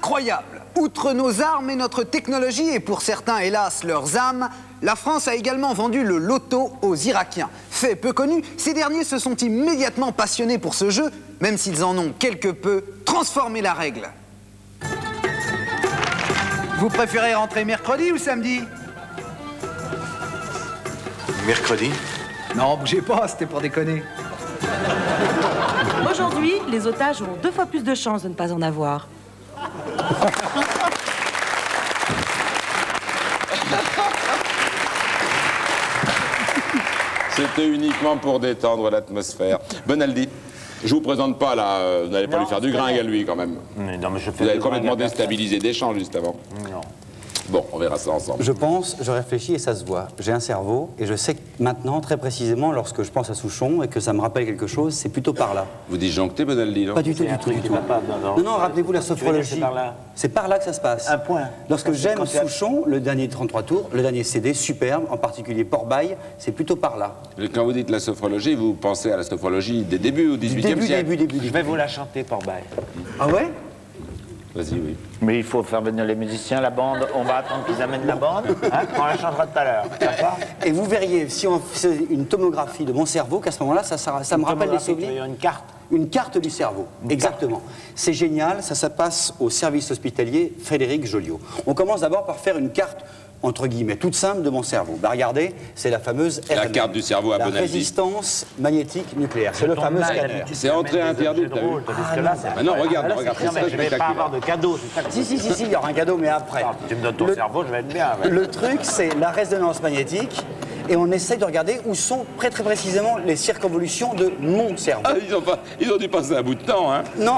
incroyable. Outre nos armes et notre technologie, et pour certains, hélas, leurs âmes, la France a également vendu le loto aux Irakiens. Fait peu connu, ces derniers se sont immédiatement passionnés pour ce jeu, même s'ils en ont quelque peu transformé la règle. Vous préférez rentrer mercredi ou samedi? Mercredi? Non, bougez pas, c'était pour déconner. Aujourd'hui, les otages ont 2 fois plus de chances de ne pas en avoir. C'était uniquement pour détendre l'atmosphère. Bonaldi, je vous présente pas là, vous n'allez pas lui faire du gringue à lui quand même. Non, mais je fais Vous avez complètement déstabilisé Deschamps juste avant. Non. Bon, on verra ça ensemble. Je pense, je réfléchis et ça se voit. J'ai un cerveau et je sais que maintenant, très précisément, lorsque je pense à Souchon et que ça me rappelle quelque chose, c'est plutôt par là. Vous disjonctez, Bonaldi, non? Pas du tout, du tout, du tout. Non, rappelez-vous la sophrologie. C'est par là que ça se passe. Un point. Lorsque j'aime Souchon, le dernier 33 tours, le dernier CD, superbe, en particulier Port-Bail, c'est plutôt par là. Quand vous dites la sophrologie, vous pensez à la sophrologie des débuts au XVIIIe siècle? Début. Je vais vous la chanter, Port-Bail. Ah ouais? Vas-y, oui. Mais il faut faire venir les musiciens, la bande. On va attendre qu'ils amènent la bande. Hein, on la chantera tout à l'heure. D'accord? Et vous verriez, si on faisait une tomographie de mon cerveau, qu'à ce moment-là, ça me rappelle les souvenirs. Une carte. Une carte du cerveau, exactement. C'est génial, ça passe au service hospitalier Frédéric Joliot. On commence d'abord par faire une carte, entre guillemets, toute simple de mon cerveau. Bah regardez, c'est la fameuse La carte du cerveau à la Bonaldi. résistance magnétique nucléaire. C'est le fameux scanner. C'est entrée interdite, t'as vu? Ah non, regarde, c'est Non, très mais je vais pas spectaculaire. avoir de cadeau, c'est ça. Si, il y aura un cadeau, mais après. Tu me donnes ton cerveau, je vais être bien. Ouais. Le truc, c'est la résonance magnétique. Et on essaye de regarder où sont très précisément les circonvolutions de mon cerveau. Ah, ils ont dû passer un bout de temps, hein? Non,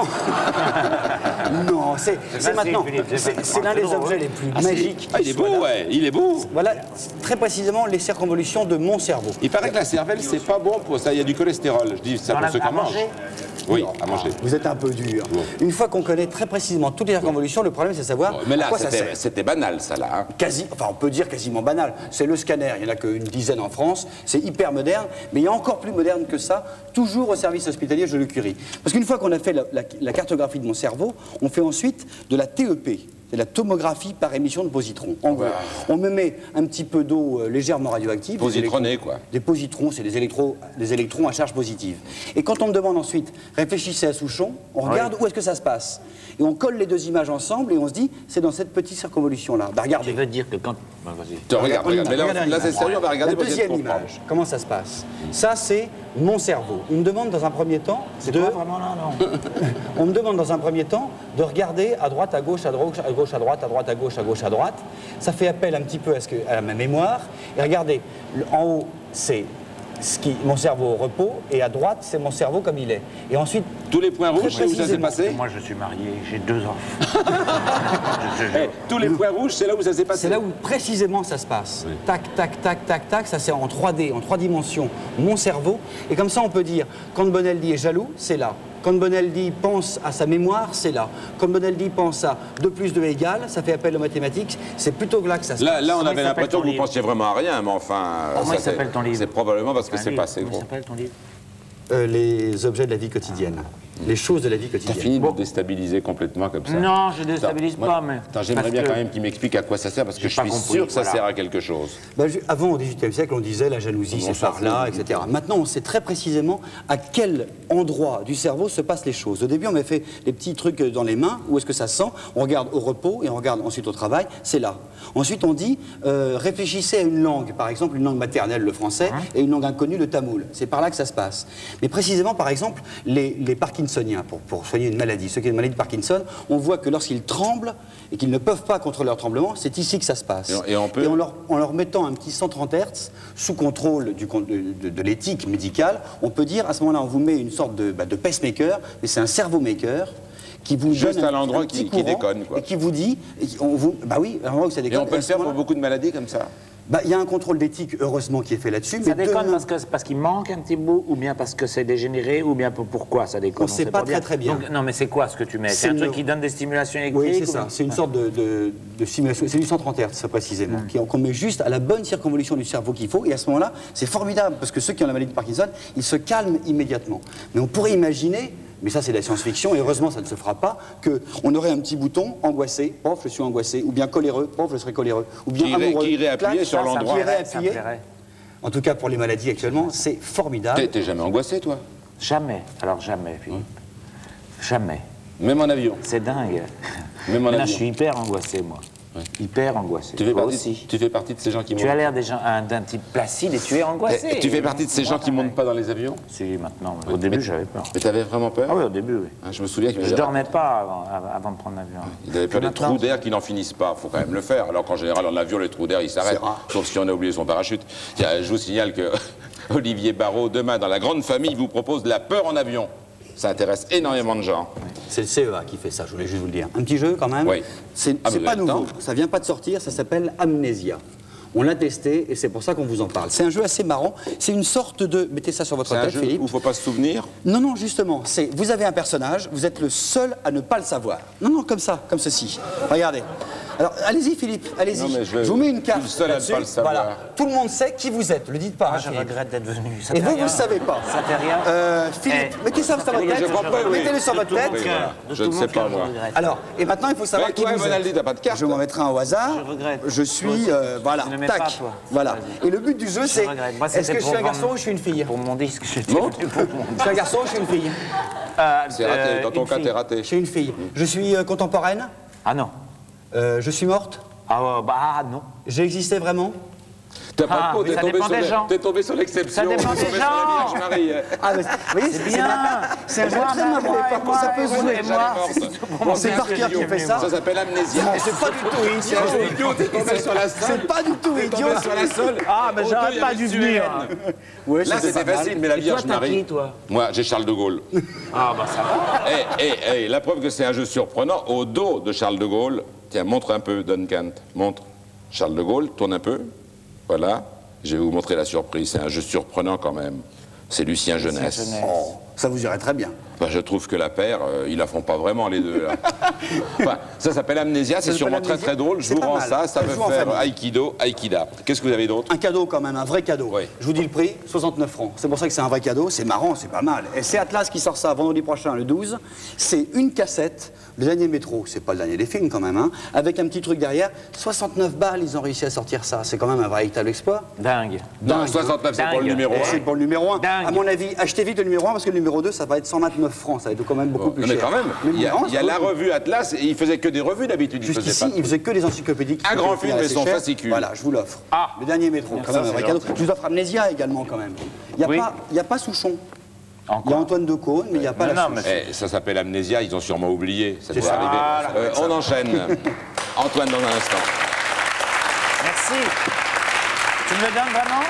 non, c'est maintenant. Philippe, C'est l'un des objets les plus magiques. Ah, il est beau, ouais, il est beau. Voilà, très précisément les circonvolutions de mon cerveau. Il paraît que la cervelle, c'est pas bon pour ça, il y a du cholestérol. Je dis ça pour ceux qui en mangent. Oui, à manger. Vous êtes un peu dur. Bon. Une fois qu'on connaît très précisément toutes les circonvolutions, le problème c'est de savoir Mais là, à quoi ça sert. c'était banal, ça, là. Hein. Enfin, on peut dire quasiment banal. C'est le scanner. Il n'y en a qu'une dizaine en France. C'est hyper moderne. Mais il y a encore plus moderne que ça, toujours au service hospitalier Joliot Curie. Parce qu'une fois qu'on a fait la cartographie de mon cerveau, on fait ensuite de la TEP. C'est la tomographie par émission de positrons. En gros, on me met un petit peu d'eau légèrement radioactive. Positronné, quoi. Des positrons, c'est des électrons à charge positive. Et quand on me demande ensuite, réfléchissez à Souchon, on regarde où est-ce que ça se passe. Et on colle les deux images ensemble et on se dit, c'est dans cette petite circonvolution-là. Bah regardez. Tu veux dire que quand... Bah, vas-y. Regarde. Mais là, c'est sérieux, on va regarder. La deuxième image, comment ça se passe? Ça, c'est mon cerveau. On me demande dans un premier temps vraiment là, non. On me demande dans un premier temps de regarder à droite, à gauche, à droite, à gauche, à droite, à droite, à gauche, à gauche, à droite. Ça fait appel un petit peu à ma mémoire. Et regardez, en haut, c'est mon cerveau au repos, et à droite, c'est mon cerveau comme il est. Et ensuite... Tous les points rouges, c'est où ça s'est passé? Moi, je suis marié, j'ai 2 enfants. Tous les points rouges, c'est là où ça s'est passé? C'est là où précisément ça se passe. Oui. Tac, tac, tac, tac, tac, ça c'est en 3D, en 3 dimensions, mon cerveau. Et comme ça, on peut dire, quand Bonaldi est jaloux, c'est là. Quand Bonaldi pense à sa mémoire, c'est là. Quand Bonaldi pense à 2 plus 2 égale, ça fait appel aux mathématiques, c'est plutôt là que ça se passe. Là, on avait l'impression que vous pensiez vraiment à rien, mais enfin... Comment il s'appelle ton livre? C'est probablement parce que c'est passé, gros. Comment s'appelle ton livre? Les objets de la vie quotidienne. Les choses de la vie quotidienne. T'as fini de déstabiliser complètement comme ça? Non, je déstabilise pas, mais... J'aimerais bien quand même qu'il m'explique à quoi ça sert, parce que je suis sûr que ça sert à quelque chose. Avant, au XVIIIe siècle, on disait la jalousie, c'est par là, etc. Maintenant, on sait très précisément à quel endroit du cerveau se passent les choses. Au début, on m'a fait des petits trucs dans les mains, où est-ce que ça se sent? On regarde au repos et on regarde ensuite au travail, c'est là. Ensuite, on dit, réfléchissez à une langue, par exemple, une langue maternelle, le français, et une langue inconnue, le tamoul. C'est par là que ça se passe. Mais précisément, par exemple, les Parkinsoniens, pour soigner une maladie, ceux qui ont une maladie de Parkinson, on voit que lorsqu'ils tremblent et qu'ils ne peuvent pas contrôler leur tremblement, c'est ici que ça se passe. Et en leur mettant un petit 130 Hz sous contrôle de l'éthique médicale, on peut dire, à ce moment-là, on vous met une sorte de pacemaker, mais c'est un cerveau-maker qui vous juste donne à l'endroit qui déconne, quoi. Et qui vous dit, bah oui, à l'endroit où ça déconne. Et on peut le faire pour beaucoup de maladies comme ça? Bah, il y a un contrôle d'éthique, heureusement, qui est fait là-dessus. Ça déconne parce qu'il manque un petit bout, ou bien parce que c'est dégénéré, ou bien pourquoi ça déconne? On ne sait pas très bien. Donc, non, mais c'est quoi ce que tu mets? C'est un truc qui donne des stimulations électriques? Oui, c'est ça. C'est une sorte de stimulation. C'est du 130 Hz, ça, précisément, qu'on met juste à la bonne circonvolution du cerveau qu'il faut. Et à ce moment-là, c'est formidable, parce que ceux qui ont la maladie de Parkinson, ils se calment immédiatement. Mais on pourrait imaginer mais ça c'est de la science-fiction, et heureusement ça ne se fera pas, qu'on aurait un petit bouton angoissé, pof, je suis angoissé, ou bien coléreux, pof, je serai coléreux, ou bien amoureux. Qui irait appuyer clac, sur ça, l'endroit. qui irait Ça me appuyer. plairait. En tout cas pour les maladies actuellement, c'est formidable. T'es jamais angoissé, toi? Jamais. Alors jamais, Philippe. Jamais. Même en avion? C'est dingue. Même en Mais non, avion? je suis hyper angoissé, moi. Hyper angoissé. Tu fais, Toi partie, aussi. tu fais partie de ces gens qui Tu as montent. l'air d'un type placide et tu es angoissé. Tu fais partie de ces gens qui montent pas dans les avions? Si, maintenant. Au début, j'avais peur. Mais t'avais vraiment peur? Ah oui, au début, oui. Hein, je me souviens qu'il Je dormais pas avant de prendre l'avion. il avait peur des Maintenant, trous d'air qui n'en finissent pas. Faut quand même le faire. Alors qu'en général, en avion, les trous d'air, ils s'arrêtent. C'est rare. Sauf si on a oublié son parachute. Tiens, je vous signale que Olivier Barraud, demain, dans la grande famille, vous propose la peur en avion. Ça intéresse énormément de gens. C'est le CEA qui fait ça, je voulais juste vous le dire. Un petit jeu quand même. Oui. C'est Ah, mais vous pas avez le nouveau, temps. ça vient pas de sortir, ça s'appelle Amnésia. On l'a testé et c'est pour ça qu'on vous en parle. C'est un jeu assez marrant, c'est une sorte de... Mettez ça sur votre C'est un tête, jeu Philippe. où il faut pas se souvenir. Non, non, justement, vous avez un personnage, vous êtes le seul à ne pas le savoir. Non, non, comme ça, comme ceci. Regardez. Alors, allez-y, Philippe, allez-y. Non, mais je vous mets une carte. suis le seul à ne là-dessus. pas le savoir. Voilà. Tout le monde sait qui vous êtes, le dites pas. Moi, hein, je Philippe. regrette d'être venu. Ça Et fait vous, vous rien. ne savez pas. Ça fait rien. Philippe, Eh, mettez ça sur votre je tête. comprends, oui. Mettez-le sur votre Tout le tête. monde Oui, voilà. de Je tout ne le sais monde pas, que je moi. regrette. Alors, et maintenant, il faut savoir Ouais, qui toi, vous Bonaldi, êtes. t'as pas de carte. Je vais m'en mettre un au hasard. Je regrette. Je suis, voilà, Tu ne m'aimes tac. pas, toi. Voilà. Vas-y. Et le but du jeu, c'est regrette. Moi, est-ce c'était que je suis pour un garçon vendre- ou je suis une fille Pour mon disque, j'étais Non. venu pour mon Je suis un garçon ou je suis une fille C'est raté. Dans ton une cas, fille. t'es raté. Je suis une fille. Je suis contemporaine. Ah non. Je suis morte. Ah non. J'ai existé vraiment. T'as pas de peau, mais t'es ça tombé dépend sur des les- gens. t'es tombé sur l'exception. Ça dépend T'es des tombé sur la gens. Vierge Marie. Ah, mais, vous voyez, c'est bien. c'est un jeu très marrant. Par contre, ça peut se jouer. Bon, C'est par cœur qui fait ça. Ça s'appelle Amnésia. Et c'est pas du tout idiot. C'est idiot, t'es tombé sur la seule. C'est pas du tout T'es idiot. tombé sur la seule. Ah, mais Autour, j'aurais il y pas avait dû Suède. venir. Ouais, Là, c'était pas mal. facile, mais la Et toi, Vierge t'as Marie. qui, toi Moi, j'ai Charles de Gaulle. Ah bah ça va. La preuve que c'est un jeu surprenant, au dos de Charles de Gaulle, tiens, montre un peu, Duncan, montre. Charles de Gaulle, tourne un peu. Voilà. Je vais vous montrer la surprise. C'est un jeu surprenant quand même. C'est Lucien Jeunesse. Jeunesse. Oh, ça vous irait très bien. Enfin, je trouve que la paire, ils la font pas vraiment les deux. Là. Enfin, ça s'appelle Amnésia, c'est Ça sûrement s'appelle très Amnésia. très drôle. Je C'est vous pas rends mal. ça, ça Ça veut joue en faire famille. Aikido, Aikida. Qu'est-ce que vous avez d'autre? Un cadeau quand même, un vrai cadeau. Oui. Je vous dis le prix, 69 francs. C'est pour ça que c'est un vrai cadeau, c'est marrant, c'est pas mal. Et c'est Atlas qui sort ça vendredi prochain, le 12. C'est une cassette, le dernier métro, c'est pas le dernier des films quand même, hein, avec un petit truc derrière. 69 balles, ils ont réussi à sortir ça. C'est quand même un véritable exploit. Dingue. Non, Dingue. 69, c'est pour le Dingue. numéro Et c'est 1. pour le numéro 1. Dingue. À mon avis, achetez vite le numéro 1 parce que le numéro 2, ça va être 129 francs. Ça va être quand même beaucoup plus Mais cher. quand même, Le il y a, numéro un, il y a ça la vaut- revue Atlas, et il faisait que des revues d'habitude. Il faisait Jusqu'ici, pas. il faisait que des encyclopédies. qui Un grand coûtaient film et assez son cher. fascicule. Voilà, je vous l'offre. Ah. Le dernier métro, quand Ça, même, un c'est vrai cadeau. gentil. Je vous offre Amnésia également, quand même. Il Oui. n'y a pas Souchon. Il y a Encore. Antoine Decaune, mais il n'y a pas Non, la non, souche. mais Ça s'appelle Amnésia, ils ont sûrement oublié. Ça doit ça. arriver. On enchaîne. Antoine dans un instant. Merci. Tu me le donnes vraiment?